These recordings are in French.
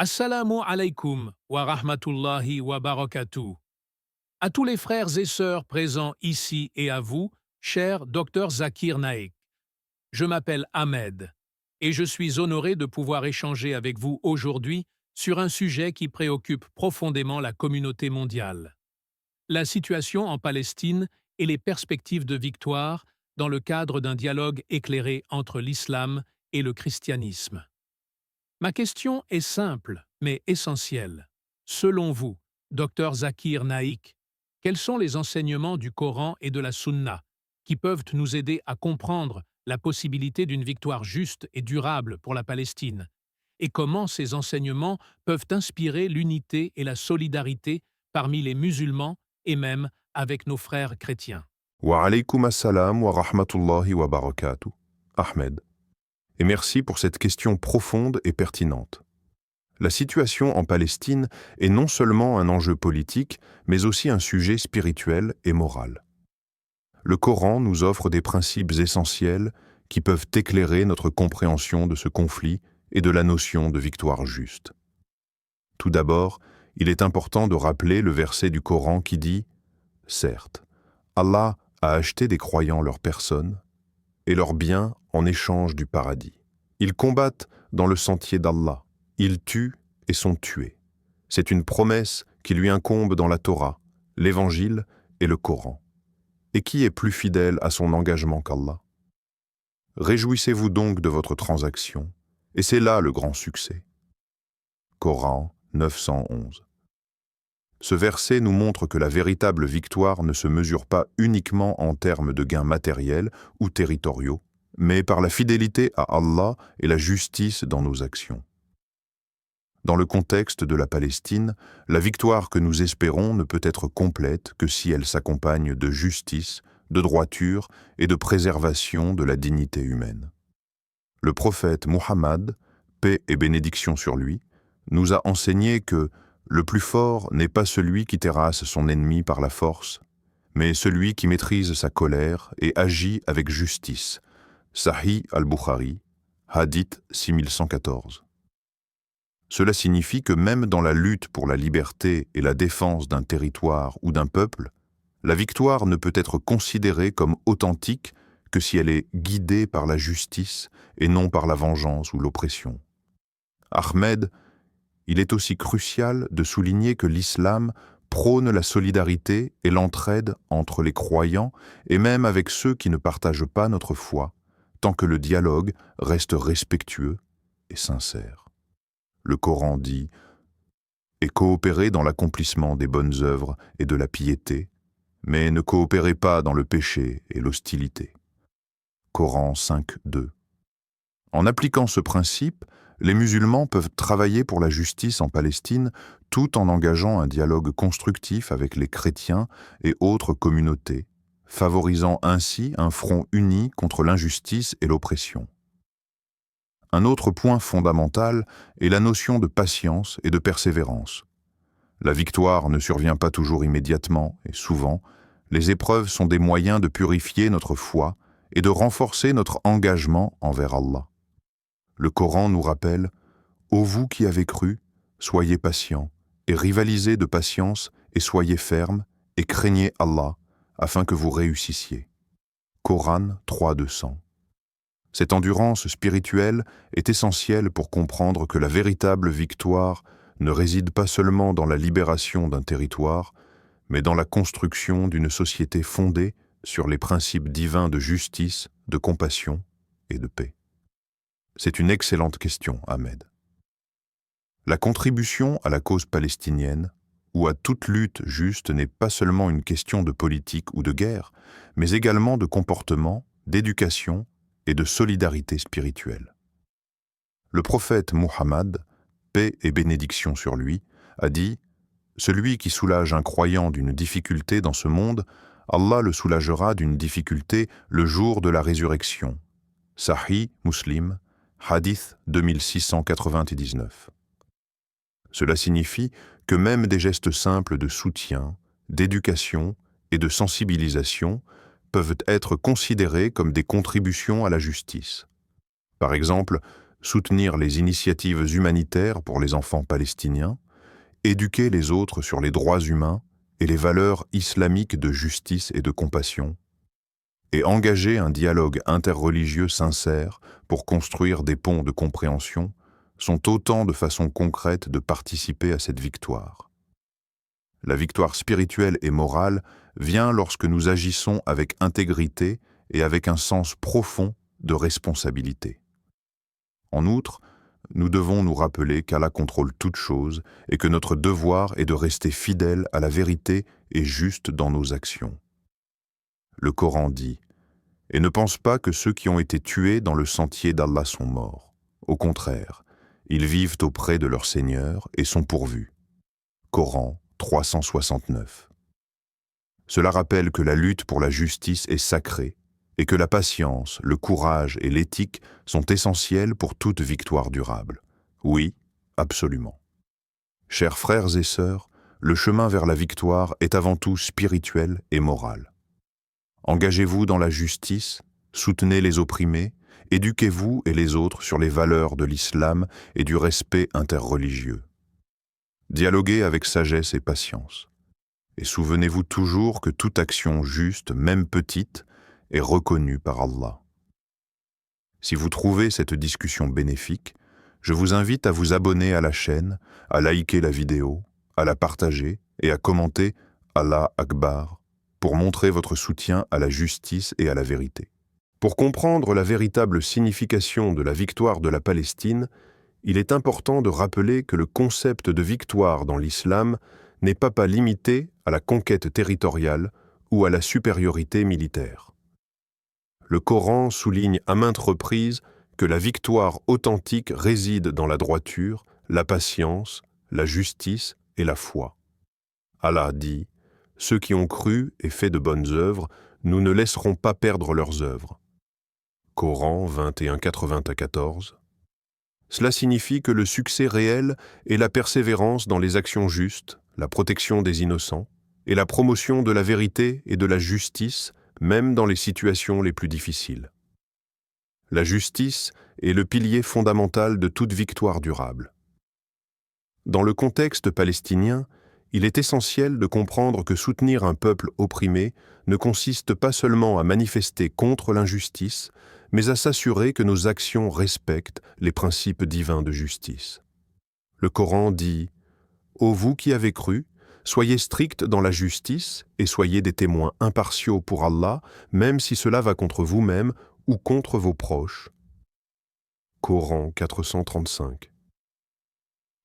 Assalamu alaikum wa rahmatullahi wa barakatuh. À tous les frères et sœurs présents ici et à vous, cher Dr Zakir Naik. Je m'appelle Ahmed et je suis honoré de pouvoir échanger avec vous aujourd'hui sur un sujet qui préoccupe profondément la communauté mondiale. La situation en Palestine et les perspectives de victoire dans le cadre d'un dialogue éclairé entre l'islam et le christianisme. Ma question est simple, mais essentielle. Selon vous, Dr Zakir Naik, quels sont les enseignements du Coran et de la Sunna qui peuvent nous aider à comprendre la possibilité d'une victoire juste et durable pour la Palestine? Et comment ces enseignements peuvent inspirer l'unité et la solidarité parmi les musulmans et même avec nos frères chrétiens? Wa alaykoum assalam wa rahmatullahi wa barakatuh. Ahmed. Et merci pour cette question profonde et pertinente. La situation en Palestine est non seulement un enjeu politique, mais aussi un sujet spirituel et moral. Le Coran nous offre des principes essentiels qui peuvent éclairer notre compréhension de ce conflit et de la notion de victoire juste. Tout d'abord, il est important de rappeler le verset du Coran qui dit « Certes, Allah a acheté des croyants leur personne et leurs biens en échange du paradis. Ils combattent dans le sentier d'Allah, ils tuent et sont tués. C'est une promesse qui lui incombe dans la Torah, l'Évangile et le Coran. Et qui est plus fidèle à son engagement qu'Allah? Réjouissez-vous donc de votre transaction, et c'est là le grand succès. » Coran 911. Ce verset nous montre que la véritable victoire ne se mesure pas uniquement en termes de gains matériels ou territoriaux, mais par la fidélité à Allah et la justice dans nos actions. Dans le contexte de la Palestine, la victoire que nous espérons ne peut être complète que si elle s'accompagne de justice, de droiture et de préservation de la dignité humaine. Le prophète Muhammad, paix et bénédiction sur lui, nous a enseigné que le plus fort n'est pas celui qui terrasse son ennemi par la force, mais celui qui maîtrise sa colère et agit avec justice. Sahih al-Bukhari, Hadith 6114. Cela signifie que même dans la lutte pour la liberté et la défense d'un territoire ou d'un peuple, la victoire ne peut être considérée comme authentique que si elle est guidée par la justice et non par la vengeance ou l'oppression. Ahmed, il est aussi crucial de souligner que l'islam prône la solidarité et l'entraide entre les croyants et même avec ceux qui ne partagent pas notre foi, tant que le dialogue reste respectueux et sincère. Le Coran dit « Et coopérez dans l'accomplissement des bonnes œuvres et de la piété, mais ne coopérez pas dans le péché et l'hostilité. » Coran 5.2. En appliquant ce principe, les musulmans peuvent travailler pour la justice en Palestine tout en engageant un dialogue constructif avec les chrétiens et autres communautés, favorisant ainsi un front uni contre l'injustice et l'oppression. Un autre point fondamental est la notion de patience et de persévérance. La victoire ne survient pas toujours immédiatement et souvent, les épreuves sont des moyens de purifier notre foi et de renforcer notre engagement envers Allah. Le Coran nous rappelle « Ô vous qui avez cru, soyez patients et rivalisez de patience et soyez fermes et craignez Allah afin que vous réussissiez. » Coran 3.200. Cette endurance spirituelle est essentielle pour comprendre que la véritable victoire ne réside pas seulement dans la libération d'un territoire, mais dans la construction d'une société fondée sur les principes divins de justice, de compassion et de paix. C'est une excellente question, Ahmed. La contribution à la cause palestinienne ou à toute lutte juste n'est pas seulement une question de politique ou de guerre, mais également de comportement, d'éducation et de solidarité spirituelle. Le prophète Muhammad, paix et bénédiction sur lui, a dit « Celui qui soulage un croyant d'une difficulté dans ce monde, Allah le soulagera d'une difficulté le jour de la résurrection. » Sahih Muslim, Hadith 2699. Cela signifie que même des gestes simples de soutien, d'éducation et de sensibilisation peuvent être considérés comme des contributions à la justice. Par exemple, soutenir les initiatives humanitaires pour les enfants palestiniens, éduquer les autres sur les droits humains et les valeurs islamiques de justice et de compassion, et engager un dialogue interreligieux sincère pour construire des ponts de compréhension sont autant de façons concrètes de participer à cette victoire. La victoire spirituelle et morale vient lorsque nous agissons avec intégrité et avec un sens profond de responsabilité. En outre, nous devons nous rappeler qu'Allah contrôle toutes choses et que notre devoir est de rester fidèle à la vérité et juste dans nos actions. Le Coran dit « Et ne pense pas que ceux qui ont été tués dans le sentier d'Allah sont morts. Au contraire, ils vivent auprès de leur Seigneur et sont pourvus. » Coran 369. Cela rappelle que la lutte pour la justice est sacrée et que la patience, le courage et l'éthique sont essentiels pour toute victoire durable. Oui, absolument. Chers frères et sœurs, le chemin vers la victoire est avant tout spirituel et moral. Engagez-vous dans la justice, soutenez les opprimés, éduquez-vous et les autres sur les valeurs de l'islam et du respect interreligieux. Dialoguez avec sagesse et patience. Et souvenez-vous toujours que toute action juste, même petite, est reconnue par Allah. Si vous trouvez cette discussion bénéfique, je vous invite à vous abonner à la chaîne, à liker la vidéo, à la partager et à commenter Allah Akbar pour montrer votre soutien à la justice et à la vérité. Pour comprendre la véritable signification de la victoire de la Palestine, il est important de rappeler que le concept de victoire dans l'islam n'est pas limité à la conquête territoriale ou à la supériorité militaire. Le Coran souligne à maintes reprises que la victoire authentique réside dans la droiture, la patience, la justice et la foi. Allah dit « Ceux qui ont cru et fait de bonnes œuvres, nous ne laisserons pas perdre leurs œuvres. » Coran 21:94. Cela signifie que le succès réel est la persévérance dans les actions justes, la protection des innocents et la promotion de la vérité et de la justice, même dans les situations les plus difficiles. La justice est le pilier fondamental de toute victoire durable. Dans le contexte palestinien, il est essentiel de comprendre que soutenir un peuple opprimé ne consiste pas seulement à manifester contre l'injustice, mais à s'assurer que nos actions respectent les principes divins de justice. Le Coran dit « Ô vous qui avez cru, soyez stricts dans la justice et soyez des témoins impartiaux pour Allah, même si cela va contre vous-même ou contre vos proches. » Coran 435.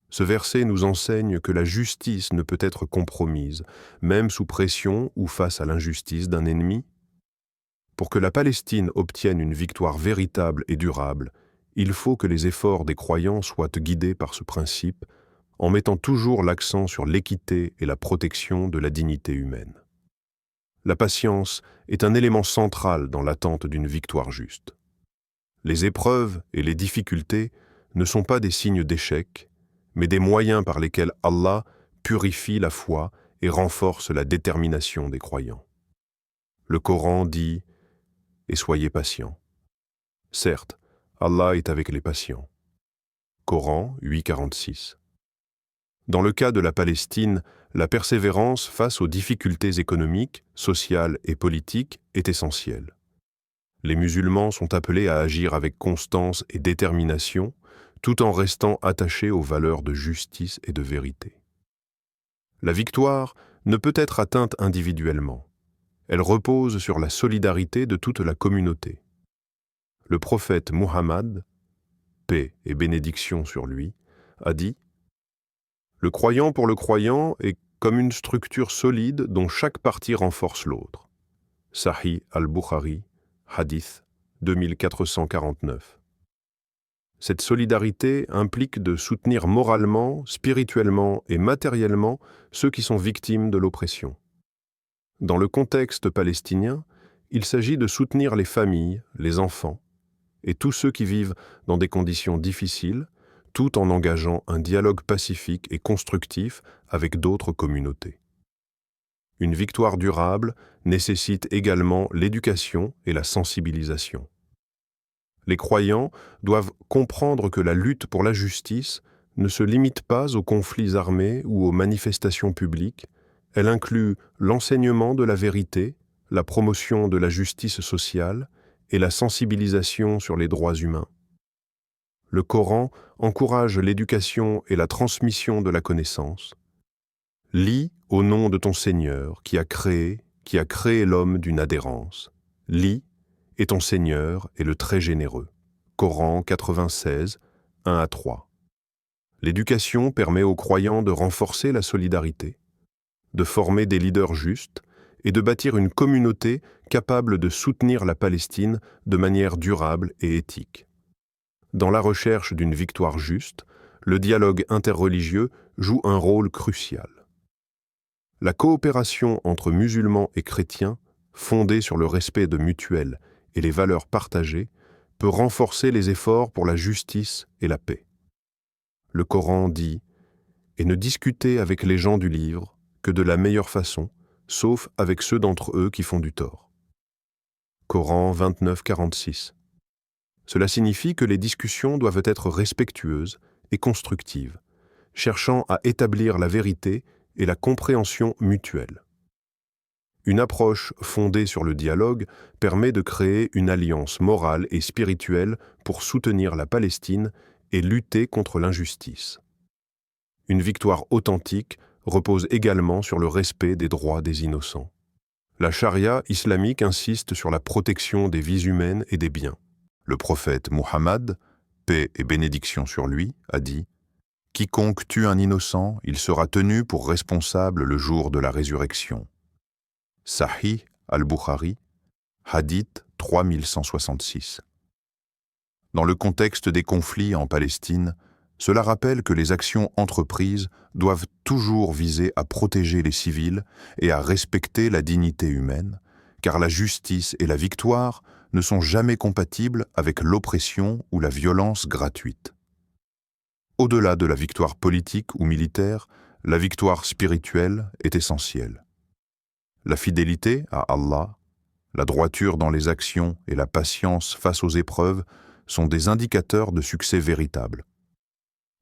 Ce verset nous enseigne que la justice ne peut être compromise, même sous pression ou face à l'injustice d'un ennemi. Pour que la Palestine obtienne une victoire véritable et durable, il faut que les efforts des croyants soient guidés par ce principe, en mettant toujours l'accent sur l'équité et la protection de la dignité humaine. La patience est un élément central dans l'attente d'une victoire juste. Les épreuves et les difficultés ne sont pas des signes d'échec, mais des moyens par lesquels Allah purifie la foi et renforce la détermination des croyants. Le Coran dit « Et soyez patients ». Certes, Allah est avec les patients. Coran 8,46. Dans le cas de la Palestine, la persévérance face aux difficultés économiques, sociales et politiques est essentielle. Les musulmans sont appelés à agir avec constance et détermination, tout en restant attachés aux valeurs de justice et de vérité. La victoire ne peut être atteinte individuellement. Elle repose sur la solidarité de toute la communauté. Le prophète Muhammad, paix et bénédiction sur lui, a dit « Le croyant pour le croyant est comme une structure solide dont chaque partie renforce l'autre. » Sahih al-Bukhari, Hadith 2449. Cette solidarité implique de soutenir moralement, spirituellement et matériellement ceux qui sont victimes de l'oppression. Dans le contexte palestinien, il s'agit de soutenir les familles, les enfants et tous ceux qui vivent dans des conditions difficiles, tout en engageant un dialogue pacifique et constructif avec d'autres communautés. Une victoire durable nécessite également l'éducation et la sensibilisation. Les croyants doivent comprendre que la lutte pour la justice ne se limite pas aux conflits armés ou aux manifestations publiques, elle inclut l'enseignement de la vérité, la promotion de la justice sociale et la sensibilisation sur les droits humains. Le Coran encourage l'éducation et la transmission de la connaissance. Lis au nom de ton Seigneur qui a créé l'homme d'une adhérence. Lis, et ton Seigneur est le très généreux. Coran 96, 1 à 3. L'éducation permet aux croyants de renforcer la solidarité, de former des leaders justes et de bâtir une communauté capable de soutenir la Palestine de manière durable et éthique. Dans la recherche d'une victoire juste, le dialogue interreligieux joue un rôle crucial. La coopération entre musulmans et chrétiens, fondée sur le respect de mutuel et les valeurs partagées, peut renforcer les efforts pour la justice et la paix. Le Coran dit « Et ne discutez avec les gens du livre que de la meilleure façon, sauf avec ceux d'entre eux qui font du tort. » Coran 29, 46. Cela signifie que les discussions doivent être respectueuses et constructives, cherchant à établir la vérité et la compréhension mutuelle. Une approche fondée sur le dialogue permet de créer une alliance morale et spirituelle pour soutenir la Palestine et lutter contre l'injustice. Une victoire authentique repose également sur le respect des droits des innocents. La charia islamique insiste sur la protection des vies humaines et des biens. Le prophète Muhammad, paix et bénédiction sur lui, a dit « Quiconque tue un innocent, il sera tenu pour responsable le jour de la résurrection. » Sahih al-Bukhari, Hadith 3166. Dans le contexte des conflits en Palestine, cela rappelle que les actions entreprises doivent toujours viser à protéger les civils et à respecter la dignité humaine, car la justice et la victoire ne sont jamais compatibles avec l'oppression ou la violence gratuite. Au-delà de la victoire politique ou militaire, la victoire spirituelle est essentielle. La fidélité à Allah, la droiture dans les actions et la patience face aux épreuves sont des indicateurs de succès véritables.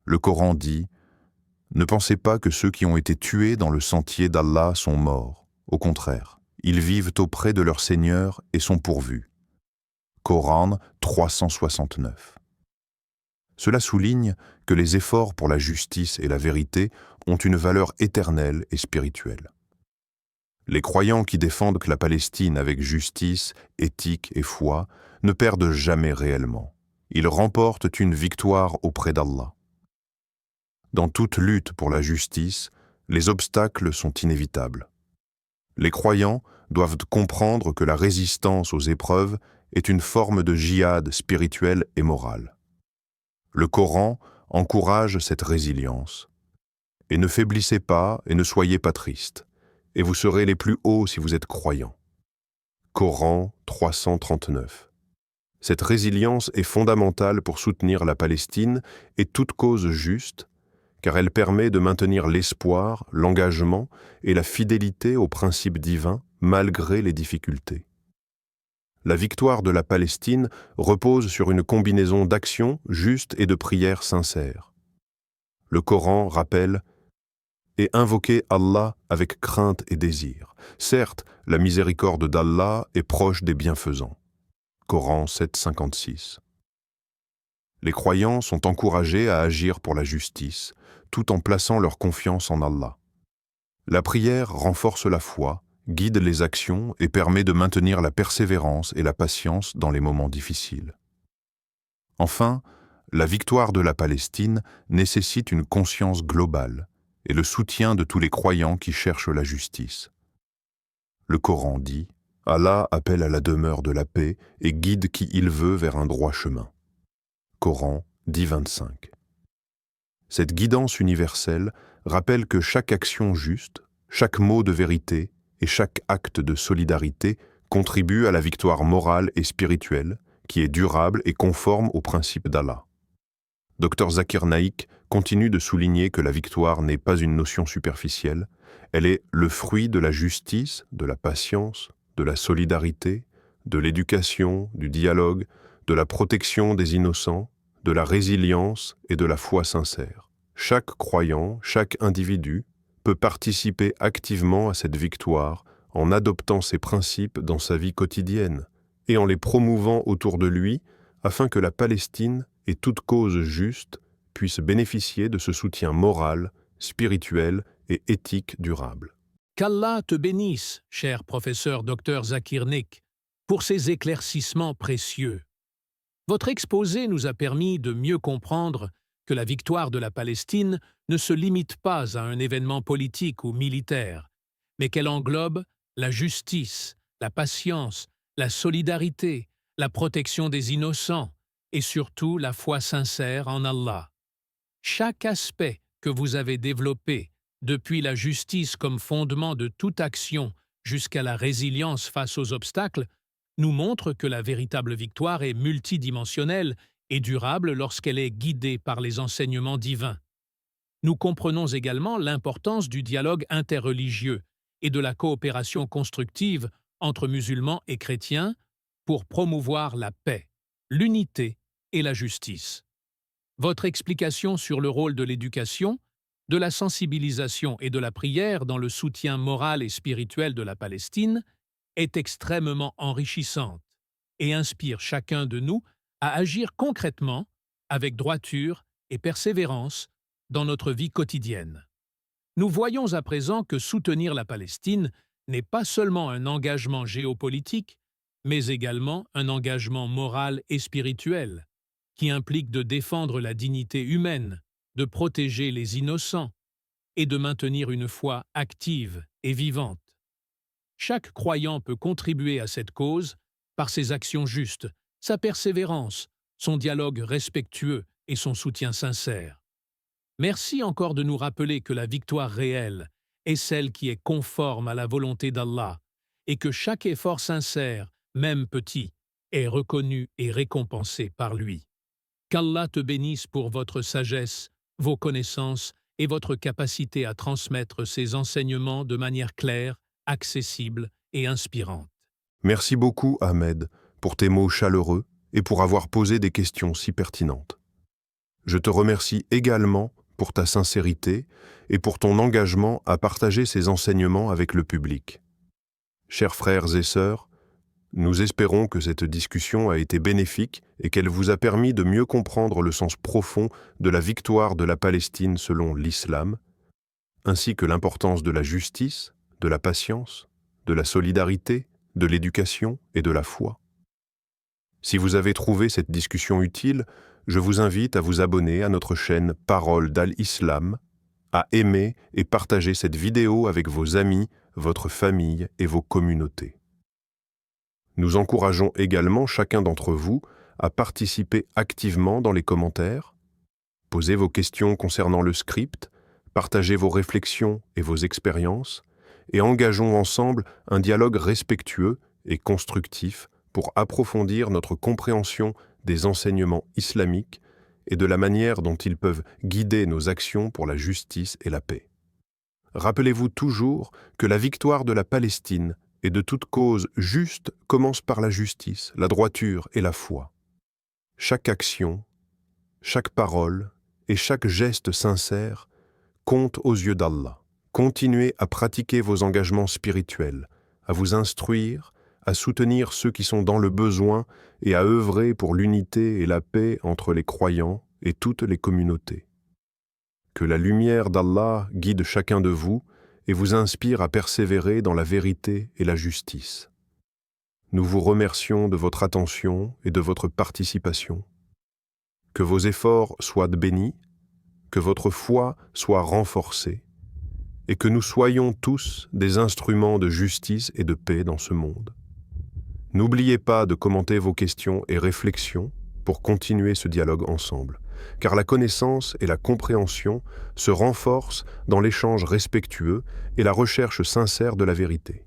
Le Coran dit « Ne pensez pas que ceux qui ont été tués dans le sentier d'Allah sont morts. Au contraire, ils vivent auprès de leur Seigneur et sont pourvus. » Coran 369. Cela souligne que les efforts pour la justice et la vérité ont une valeur éternelle et spirituelle. Les croyants qui défendent la Palestine avec justice, éthique et foi ne perdent jamais réellement. Ils remportent une victoire auprès d'Allah. Dans toute lutte pour la justice, les obstacles sont inévitables. Les croyants doivent comprendre que la résistance aux épreuves est une forme de djihad spirituel et moral. Le Coran encourage cette résilience. « Et ne faiblissez pas et ne soyez pas tristes, et vous serez les plus hauts si vous êtes croyants. » Coran 339. Cette résilience est fondamentale pour soutenir la Palestine et toute cause juste, car elle permet de maintenir l'espoir, l'engagement et la fidélité aux principes divins malgré les difficultés. La victoire de la Palestine repose sur une combinaison d'actions justes et de prières sincères. Le Coran rappelle « Et invoquez Allah avec crainte et désir. Certes, la miséricorde d'Allah est proche des bienfaisants. » Coran 7,56. Les croyants sont encouragés à agir pour la justice, tout en plaçant leur confiance en Allah. La prière renforce la foi, guide les actions et permet de maintenir la persévérance et la patience dans les moments difficiles. Enfin, la victoire de la Palestine nécessite une conscience globale et le soutien de tous les croyants qui cherchent la justice. Le Coran dit « Allah appelle à la demeure de la paix et guide qui il veut vers un droit chemin. » Coran 10.25. Cette guidance universelle rappelle que chaque action juste, chaque mot de vérité et chaque acte de solidarité contribue à la victoire morale et spirituelle qui est durable et conforme aux principes d'Allah. Dr Zakir Naik continue de souligner que la victoire n'est pas une notion superficielle, elle est le fruit de la justice, de la patience, de la solidarité, de l'éducation, du dialogue, de la protection des innocents, de la résilience et de la foi sincère. Chaque croyant, chaque individu peut participer activement à cette victoire en adoptant ces principes dans sa vie quotidienne et en les promouvant autour de lui afin que la Palestine et toute cause juste puissent bénéficier de ce soutien moral, spirituel et éthique durable. Qu'Allah te bénisse, cher professeur Dr Zakir Naik, pour ces éclaircissements précieux. Votre exposé nous a permis de mieux comprendre que la victoire de la Palestine ne se limite pas à un événement politique ou militaire, mais qu'elle englobe la justice, la patience, la solidarité, la protection des innocents et surtout la foi sincère en Allah. Chaque aspect que vous avez développé, depuis la justice comme fondement de toute action jusqu'à la résilience face aux obstacles, nous montre que la véritable victoire est multidimensionnelle et durable lorsqu'elle est guidée par les enseignements divins. Nous comprenons également l'importance du dialogue interreligieux et de la coopération constructive entre musulmans et chrétiens pour promouvoir la paix, l'unité et la justice. Votre explication sur le rôle de l'éducation, de la sensibilisation et de la prière dans le soutien moral et spirituel de la Palestine est extrêmement enrichissante et inspire chacun de nous à agir concrètement, avec droiture et persévérance, dans notre vie quotidienne. Nous voyons à présent que soutenir la Palestine n'est pas seulement un engagement géopolitique, mais également un engagement moral et spirituel, qui implique de défendre la dignité humaine, de protéger les innocents et de maintenir une foi active et vivante. Chaque croyant peut contribuer à cette cause par ses actions justes, sa persévérance, son dialogue respectueux et son soutien sincère. Merci encore de nous rappeler que la victoire réelle est celle qui est conforme à la volonté d'Allah et que chaque effort sincère, même petit, est reconnu et récompensé par lui. Qu'Allah te bénisse pour votre sagesse, vos connaissances et votre capacité à transmettre ces enseignements de manière claire, accessible et inspirante. Merci beaucoup, Ahmed, pour tes mots chaleureux et pour avoir posé des questions si pertinentes. Je te remercie également pour ta sincérité et pour ton engagement à partager ces enseignements avec le public. Chers frères et sœurs, nous espérons que cette discussion a été bénéfique et qu'elle vous a permis de mieux comprendre le sens profond de la victoire de la Palestine selon l'islam, ainsi que l'importance de la justice, de la patience, de la solidarité, de l'éducation et de la foi. Si vous avez trouvé cette discussion utile, je vous invite à vous abonner à notre chaîne Parole d'Al-Islam, à aimer et partager cette vidéo avec vos amis, votre famille et vos communautés. Nous encourageons également chacun d'entre vous à participer activement dans les commentaires, posez vos questions concernant le script, partagez vos réflexions et vos expériences, et engageons ensemble un dialogue respectueux et constructif pour approfondir notre compréhension des enseignements islamiques et de la manière dont ils peuvent guider nos actions pour la justice et la paix. Rappelez-vous toujours que la victoire de la Palestine et de toute cause juste commence par la justice, la droiture et la foi. Chaque action, chaque parole et chaque geste sincère compte aux yeux d'Allah. Continuez à pratiquer vos engagements spirituels, à vous instruire, à soutenir ceux qui sont dans le besoin et à œuvrer pour l'unité et la paix entre les croyants et toutes les communautés. Que la lumière d'Allah guide chacun de vous et vous inspire à persévérer dans la vérité et la justice. Nous vous remercions de votre attention et de votre participation. Que vos efforts soient bénis, que votre foi soit renforcée, et que nous soyons tous des instruments de justice et de paix dans ce monde. N'oubliez pas de commenter vos questions et réflexions pour continuer ce dialogue ensemble, car la connaissance et la compréhension se renforcent dans l'échange respectueux et la recherche sincère de la vérité.